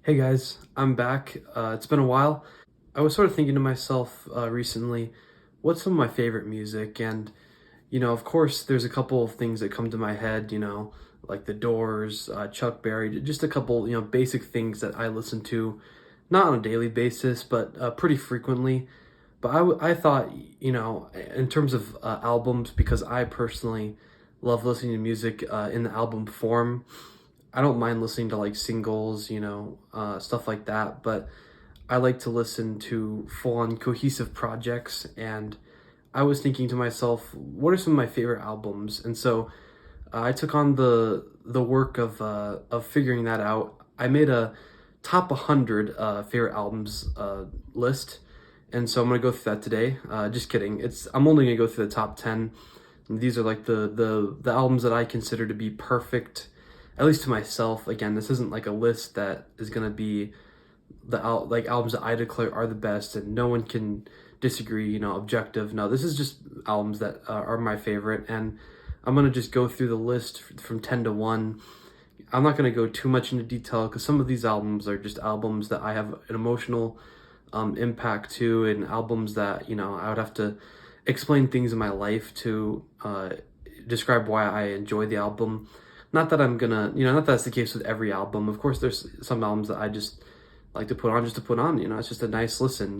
Hey guys, I'm back. It's been a while. I was sort of thinking to myself recently, what's some of my favorite music? And, of course, there's a couple of things that come to my head, like The Doors, Chuck Berry, just a couple, basic things that I listen to, not on a daily basis, but pretty frequently. But I thought, in terms of albums, because I personally love listening to music in the album form. I don't mind listening to like singles, stuff like that, but I like to listen to full-on cohesive projects. And I was thinking to myself, what are some of my favorite albums? And so I took on the work of figuring that out. I made a top 100 favorite albums list, and so I'm gonna go through that today. Just kidding. I'm only gonna go through the top 10. These are like the albums that I consider to be perfect, at least to myself. Again, this isn't like a list that is gonna be like albums that I declare are the best, and no one can disagree. Objective. No, this is just albums that are my favorite, and I'm gonna just go through the list from 10 to 1. I'm not gonna go too much into detail because some of these albums are just albums that I have an emotional impact to, and albums that I would have to explain things in my life to describe why I enjoy the album. Not that I'm gonna, not that that's the case with every album. Of course, there's some albums that I just like to put on just to put on. It's just a nice listen.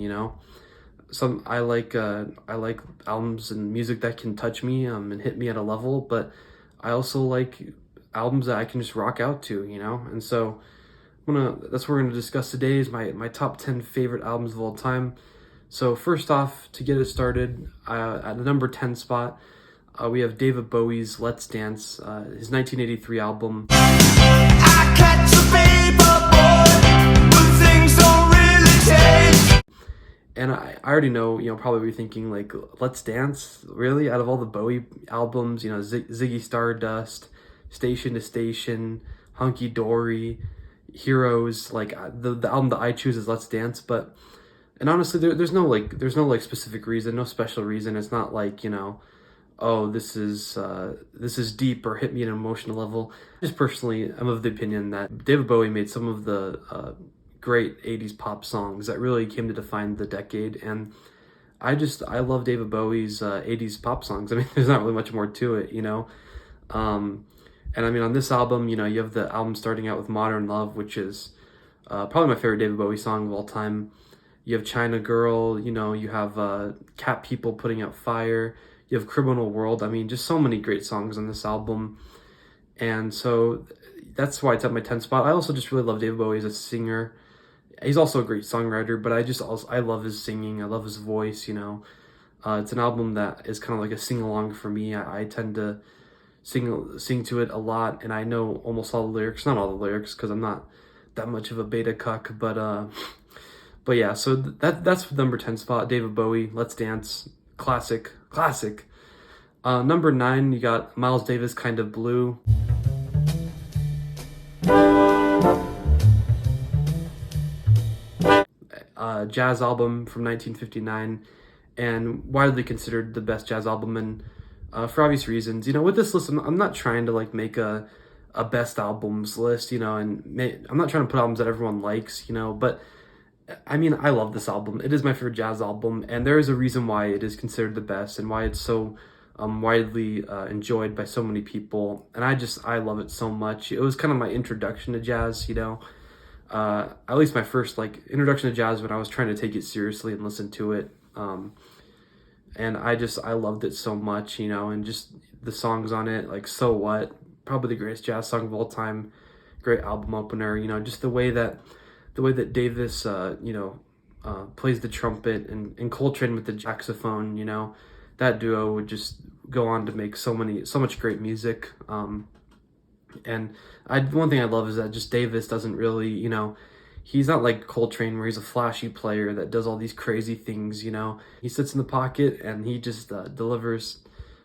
Some I like albums and music that can touch me and hit me at a level, but I also like albums that I can just rock out to. And so that's what we're gonna discuss today is my top 10 favorite albums of all time. So first off, to get it started, at the number 10 spot, we have David Bowie's Let's Dance, his 1983 album. I catch a paper boy, but things don't really change. And I already know, probably you're thinking like, Let's Dance? Really? Out of all the Bowie albums, Ziggy Stardust, Station to Station, Hunky Dory, Heroes, like the album that I choose is Let's Dance. And honestly, there's no like specific reason, no special reason. It's not like, oh, this is deep or hit me at an emotional level. Just personally, I'm of the opinion that David Bowie made some of the great 80s pop songs that really came to define the decade. And I love David Bowie's 80s pop songs. I mean, there's not really much more to it, and I mean, on this album, you have the album starting out with Modern Love, which is probably my favorite David Bowie song of all time. You have China Girl, you have Cat People Putting Out Fire, you have Criminal World. I mean, just so many great songs on this album. And so that's why it's at my 10th spot. I also just really love David Bowie as a singer. He's also a great songwriter, but I love his singing. I love his voice, It's an album that is kind of like a sing-along for me. I tend to sing to it a lot, and I know almost all the lyrics. Not all the lyrics, because I'm not that much of a beta cuck, but yeah, so that's number 10 spot, David Bowie, Let's Dance, classic. Number 9, you got Miles Davis, Kind of Blue. Jazz album from 1959, and widely considered the best jazz album, and for obvious reasons. With this list, I'm not trying to like make a best albums list, and I'm not trying to put albums that everyone likes, but I mean, I love this album. It is my favorite jazz album, and there is a reason why it is considered the best and why it's so widely enjoyed by so many people. And I love it so much. It was kind of my introduction to jazz, at least my first like introduction to jazz when I was trying to take it seriously and listen to it. And I loved it so much, and just the songs on it, like So What, probably the greatest jazz song of all time, great album opener, just the way that Davis, plays the trumpet, and Coltrane with the saxophone, that duo would just go on to make so much great music. And one thing I love is that just Davis doesn't really, he's not like Coltrane where he's a flashy player that does all these crazy things, He sits in the pocket and he just delivers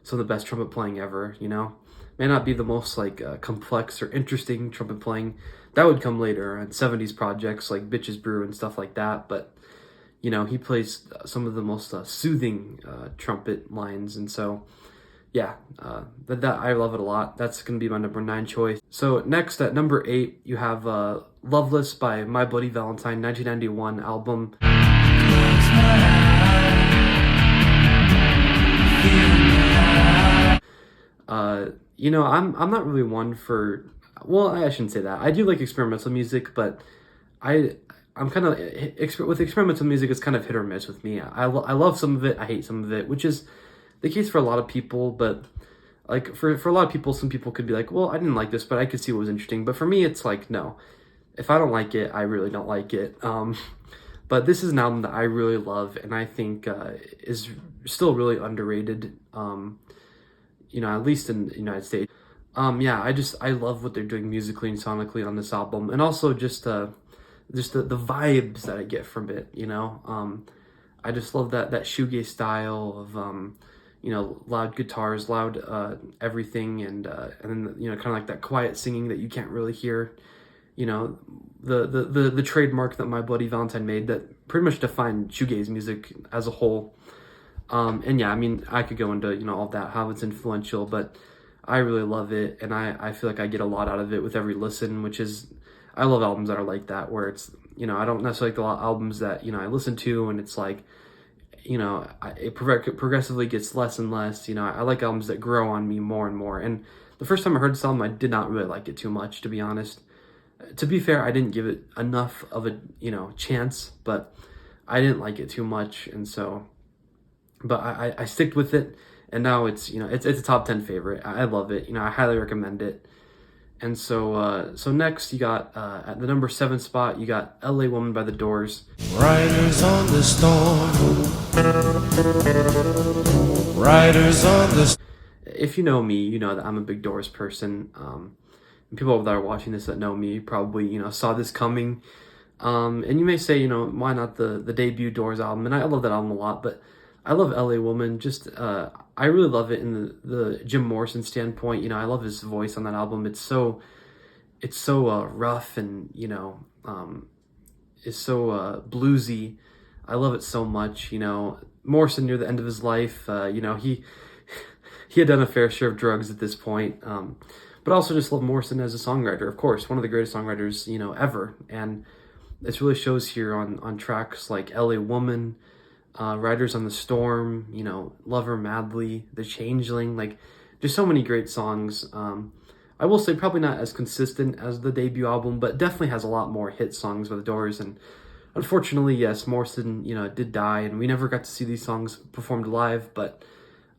some of the best trumpet playing ever, May not be the most like complex or interesting trumpet playing. That would come later on 70s projects like Bitches Brew and stuff like that. But, he plays some of the most soothing trumpet lines. And so, yeah, that I love it a lot. That's gonna be my number 9 choice. So next at number 8, you have Loveless by My Bloody Valentine, 1991 album. I'm not really one for, well, I shouldn't say that. I do like experimental music, but I I'm kind of with experimental music. It's kind of hit or miss with me. I love some of it. I hate some of it, which is the case for a lot of people. But like for a lot of people, some people could be like, well, I didn't like this, but I could see what was interesting. But for me, it's like, no, if I don't like it, I really don't like it. But this is an album that I really love, and I think is still really underrated. At least in the United States. Yeah, I love what they're doing musically and sonically on this album, and also just the vibes that I get from it. I just love that shoegaze style of loud guitars, loud everything, and then kind of like that quiet singing that you can't really hear. The trademark that My Bloody Valentine made that pretty much defined shoegaze music as a whole. And yeah, I mean, I could go into, all that, how it's influential, but I really love it, and I feel like I get a lot out of it with every listen, which is, I love albums that are like that, where it's, I don't necessarily like the albums that, I listen to, and it's like, it progressively gets less and less. I like albums that grow on me more and more, and the first time I heard this album, I did not really like it too much, to be honest. To be fair, I didn't give it enough of a, chance, but I didn't like it too much, and so... But I sticked with it, and now it's it's a top 10 favorite. I love it. I highly recommend it. And so next you got at the number 7 spot, you got L.A. Woman by The Doors. Riders on the storm. Riders on the. If you know me, you know that I'm a big Doors person. And people that are watching this that know me probably saw this coming. And you may say why not the debut Doors album? And I love that album a lot, but I love L.A. Woman. Just I really love it in the Jim Morrison standpoint. I love his voice on that album. It's so rough, and it's so bluesy. I love it so much. Morrison near the end of his life, he had done a fair share of drugs at this point. But I also just love Morrison as a songwriter. Of course, one of the greatest songwriters ever, and this really shows here on tracks like L.A. Woman. Riders on the Storm, Love Her Madly, The Changeling, like just so many great songs. I will say probably not as consistent as the debut album, but definitely has a lot more hit songs with The Doors. And unfortunately, yes, Morrison, did die, and we never got to see these songs performed live, but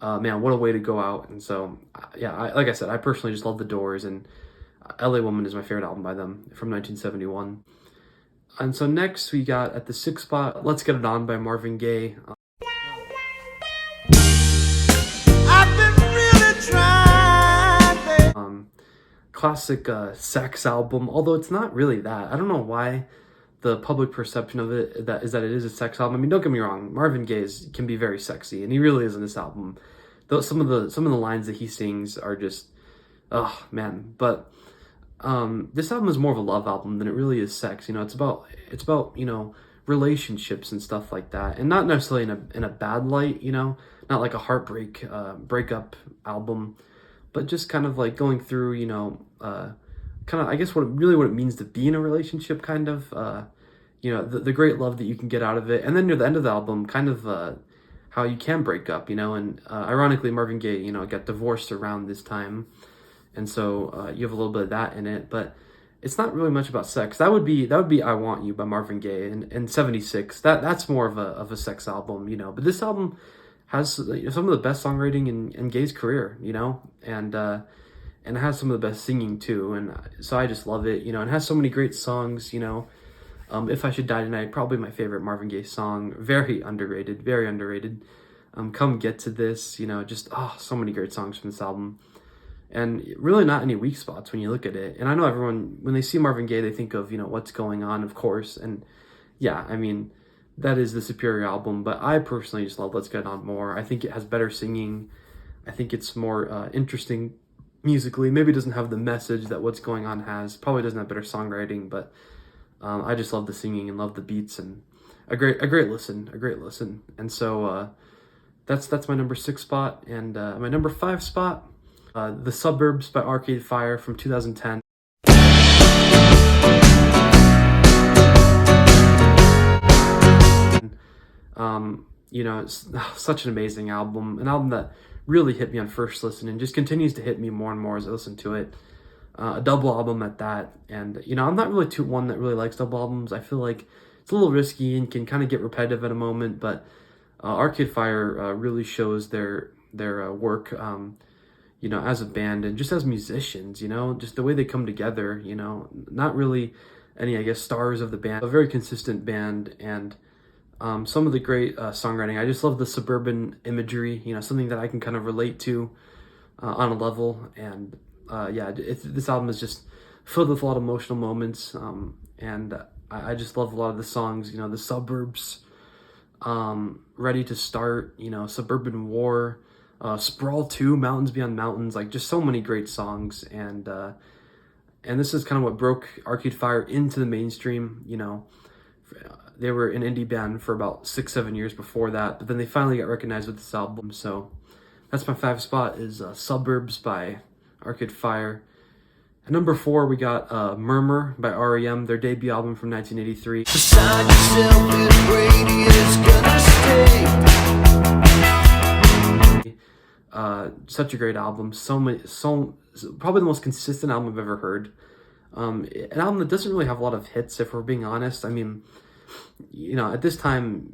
man, what a way to go out. And so, yeah, like I said, I personally just love The Doors, and L.A. Woman is my favorite album by them from 1971. And so next we got at the 6th spot, Let's Get It On by Marvin Gaye. I've been really trying, classic sex album, although it's not really that. I don't know why the public perception of it is that it is a sex album. I mean, don't get me wrong, Marvin Gaye can be very sexy, and he really is in this album. Though some of the lines that he sings are just, oh man, but this album is more of a love album than it really is sex. It's about relationships and stuff like that, and not necessarily in a bad light. Not like a heartbreak breakup album, but just kind of like going through kind of I guess what it means to be in a relationship, kind of the great love that you can get out of it, and then near the end of the album, kind of how you can break up, and ironically Marvin Gaye got divorced around this time. And so you have a little bit of that in it, but it's not really much about sex. That would be I Want You by Marvin Gaye in 76. That's more of a sex album, But this album has some of the best songwriting in Gaye's career, and it has some of the best singing too. And so I just love it, It has so many great songs, If I Should Die Tonight, probably my favorite Marvin Gaye song. Very underrated, very underrated. Come Get to This, just so many great songs from this album. And really not any weak spots when you look at it. And I know everyone, when they see Marvin Gaye, they think of, What's Going On, of course. And yeah, I mean, that is the superior album. But I personally just love Let's Get On more. I think it has better singing. I think it's more interesting musically. Maybe it doesn't have the message that What's Going On has. Probably doesn't have better songwriting. But I just love the singing and love the beats. And a great listen. And so That's my number 6 spot, and my number 5 spot, The Suburbs by Arcade Fire from 2010. It's such an amazing album, an album that really hit me on first listen and just continues to hit me more and more as I listen to it. A double album at that, and I'm not really too one that really likes double albums. I feel like it's a little risky and can kind of get repetitive at a moment, but Arcade Fire really shows their work, as a band and just as musicians. Just the way they come together. Not really any, I guess, stars of the band, a very consistent band, and some of the great songwriting. I just love the suburban imagery, something that I can kind of relate to on a level. And this album is just filled with a lot of emotional moments. And I just love a lot of the songs, The Suburbs, Ready to Start, Suburban War, Sprawl 2, Mountains Beyond Mountains, like just so many great songs. And this is kind of what broke Arcade Fire into the mainstream. They were an indie band for about 6-7 years before that, but then they finally got recognized with this album. So that's my 5 spot, is Suburbs by Arcade Fire. At number 4, we got Murmur by R.E.M, their debut album from 1983. Such a great album. Probably the most consistent album I've ever heard. An album that doesn't really have a lot of hits, if we're being honest. I mean, at this time,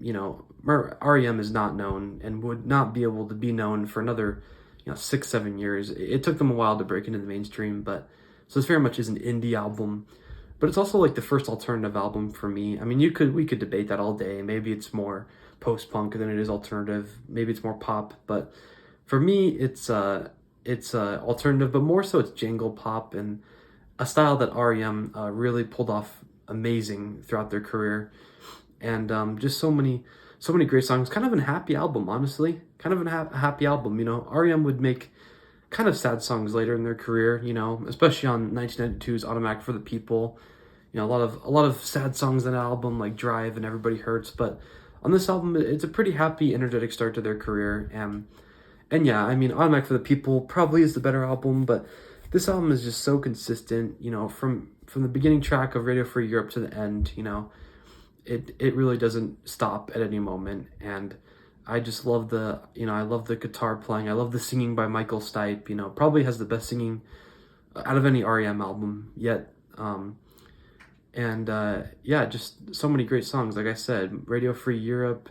R.E.M is not known and would not be able to be known for another, 6-7 years. It took them a while to break into the mainstream, so this very much is an indie album, but it's also like the first alternative album for me. I mean, we could debate that all day. Maybe it's more post-punk than it is alternative. Maybe it's more pop, but for me, it's alternative, but more so it's jangle pop, and a style that R.E.M really pulled off amazing throughout their career. And just so many great songs. Kind of a happy album, honestly. Kind of a happy album. R.E.M would make kind of sad songs later in their career, especially on 1992's Automatic for the People. A lot of sad songs on that album, like Drive and Everybody Hurts. But on this album, it's a pretty happy, energetic start to their career. And yeah, I mean, Automatic for the People probably is the better album, but this album is just so consistent, from the beginning track of Radio Free Europe to the end. It really doesn't stop at any moment. And I just love I love the guitar playing. I love the singing by Michael Stipe. Probably has the best singing out of any R.E.M album yet. Just so many great songs. Like I said, Radio Free Europe,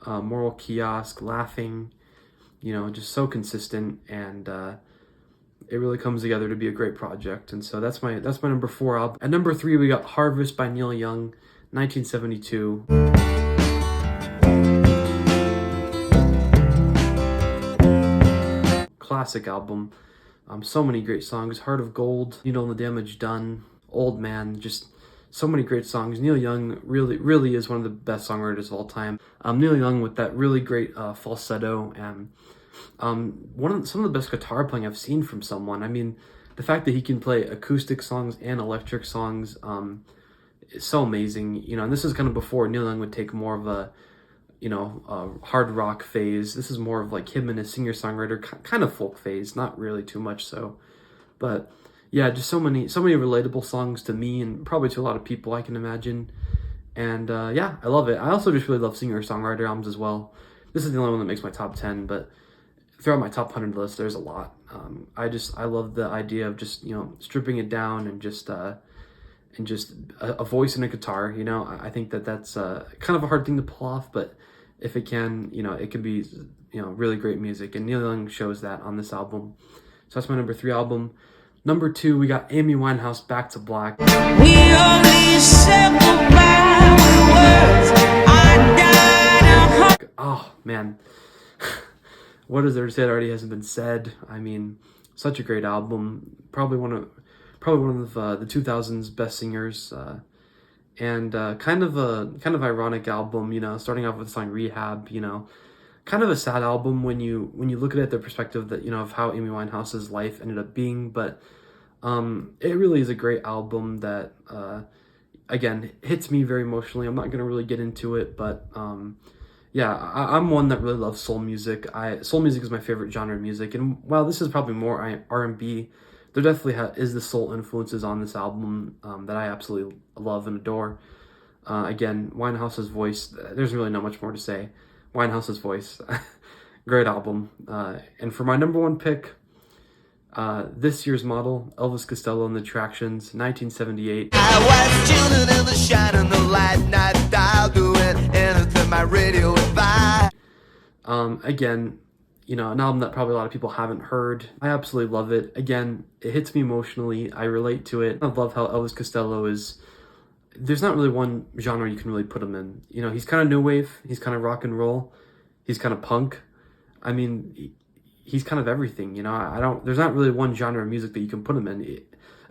Moral Kiosk, Laughing, just so consistent, and it really comes together to be a great project. And so that's my number 4 album. At number 3, we got Harvest by Neil Young, 1972. Classic album. So many great songs. Heart of Gold, You Know the Damage Done, Old Man, just so many great songs. Neil Young really is one of the best songwriters of all time. Neil Young with that really great falsetto, and some of the best guitar playing I've seen from someone. I mean, the fact that he can play acoustic songs and electric songs is so amazing. And this is kind of before Neil Young would take more of a hard rock phase. This is more of like him and his singer-songwriter kind of folk phase, not really too much so. But yeah, just so many relatable songs to me and probably to a lot of people, I can imagine. And I love it. I also just really love singer-songwriter albums as well. This is the only one that makes my top 10, but throughout my top 100 list, there's a lot. I love the idea of just, stripping it down and just a voice and a guitar. I think that's kind of a hard thing to pull off, but if it can, it can be, really great music. And Neil Young shows that on this album. So that's my number 3 album. Number 2, we got Amy Winehouse, Back to Black. We only said goodbye with words. I died. Oh man, what is there to say that already hasn't been said? I mean, such a great album. Probably one of the 2000s best singers, and kind of ironic album. Starting off with the song Rehab. Kind of a sad album when you look at it, the perspective that of how Amy Winehouse's life ended up being, but it really is a great album that again hits me very emotionally. I'm not gonna really get into it, but Yeah, I'm one that really loves soul music. Soul music is my favorite genre of music, and while this is probably more R&B, there definitely is the soul influences on this album that I absolutely love and adore. Again, Winehouse's voice. There's really not much more to say. Winehouse's voice, great album. And for my number one pick, this year's model, Elvis Costello and the Attractions, 1978. I was tuning in the shine and the light, night dial, doing anything my radio would buy. Again, an album that probably a lot of people haven't heard. I absolutely love it. Again, it hits me emotionally. I relate to it. I love how Elvis Costello is. There's not really one genre you can really put him in. He's kind of new wave. He's kind of rock and roll. He's kind of punk. I mean, he's kind of everything. I don't. There's not really one genre of music that you can put him in.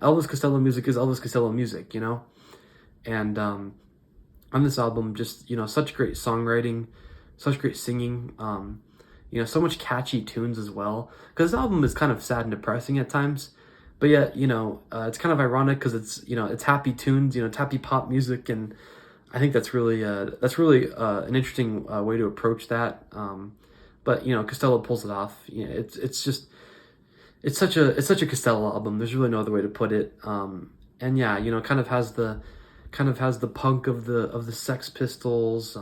Elvis Costello music is Elvis Costello music. And on this album, just such great songwriting, such great singing. So much catchy tunes as well. Because this album is kind of sad and depressing at times, but yet it's kind of ironic because it's happy tunes. It's happy pop music, and I think that's really an interesting way to approach that. But Costello pulls it off. It's such a Costello album. There's really no other way to put it. And yeah, kind of has the punk of the Sex Pistols,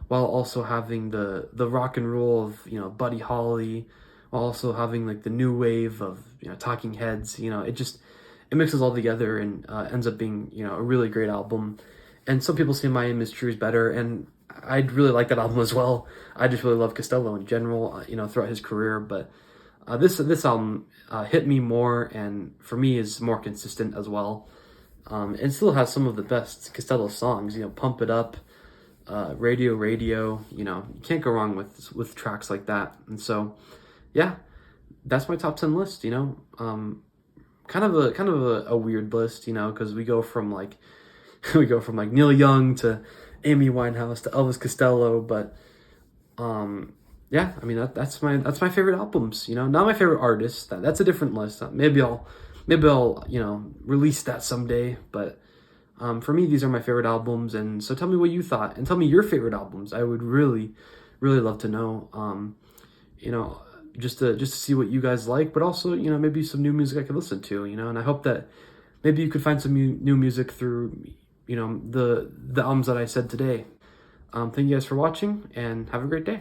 while also having the rock and roll of Buddy Holly, while also having like the new wave of Talking Heads. It mixes all together and ends up being a really great album. And some people say My Aim Is True is better, and I'd really like that album as well. I just really love Costello in general, throughout his career. But this album hit me more, and for me is more consistent as well. It still has some of the best Costello songs. Pump It Up, Radio. You can't go wrong with tracks like that. And so, yeah, that's my top 10 list. Kind of a weird list. Because we go from like Neil Young to Amy Winehouse to Elvis Costello, but yeah, I mean that's my favorite albums. Not my favorite artists. That's a different list. Maybe I'll release that someday. But for me, these are my favorite albums. And so tell me what you thought, and tell me your favorite albums. I would really love to know. Just to see what you guys like, but also maybe some new music I could listen to. And I hope that maybe you could find some new music through the albums that I said today. Thank you guys for watching, and have a great day.